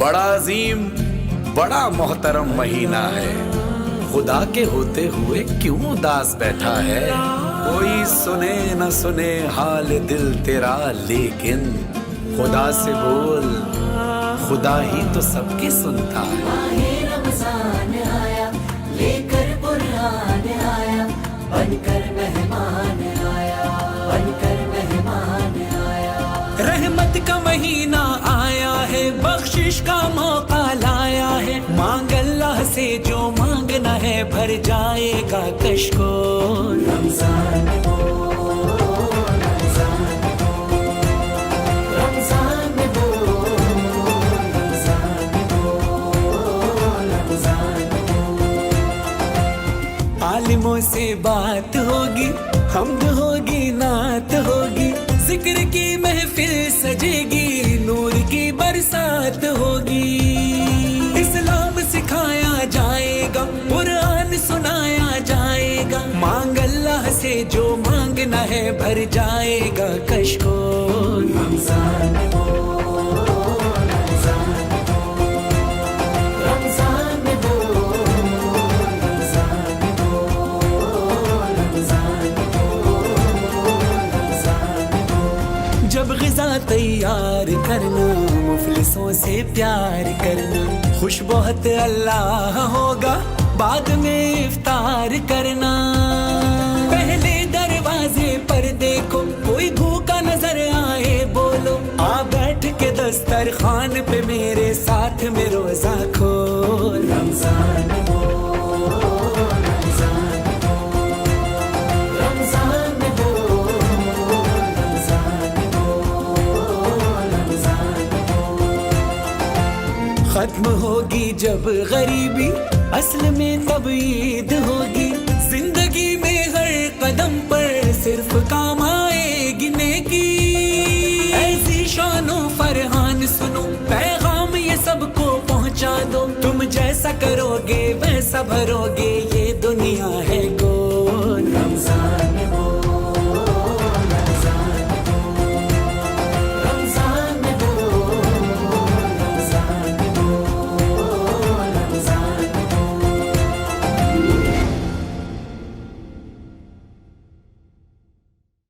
बड़ा अजीम, बड़ा मोहतरम महीना है। खुदा के होते हुए क्यों उदास बैठा है? कोई सुने न सुने हाल दिल तेरा, लेकिन खुदा से बोल, खुदा ही तो सबकी सुनता है। माहे रमजान आया, लेकर कुरान आया, बनकर मेहमान आया, बनकर मेहमान आया। रहमत का महीना आया है, बख्शिश का मौका लाया है। मांग अल्लाह से जो मांगना है, भर जाएगा कश्को। रमजान हो, रमजान हो, रमजान हो, रमजान हो, रमजान हो। आलिमों से बात होगी, हमद होगी, नात होगी, जिक्र की महफिल सजेगी, नूर की बरसात होगी। इस्लाम सिखाया जाएगा, कुरान सुनाया जाएगा। मांग अल्लाह से जो मांगना है, भर जाएगा कश्को। रमजान हो, रमजान हो, रमजान हो, रमजान हो, रमजान हो, रमजान हो। जब ग़िज़ा तैयार करना, मुफलिसों से प्यार करना, खुश बहुत अल्लाह होगा, बाद में इफ्तार करना। पहले दरवाजे पर देखो, कोई भूखा नजर आए बोलो, आ बैठ के दस्तरखान पे मेरे साथ में रोजा खोल। रमजान हो, रमजान हो, रमजान हो, रमजान हो, रमजान हो। खत्म होगी जब गरीबी, असल में तब ईद होगी। जिंदगी में हर कदम पर सिर्फ काम आएगी नेकी। ऐसी शानो फरहान सुनो, पैगाम ये सबको पहुंचा दो। तुम जैसा करोगे वैसा भरोगे,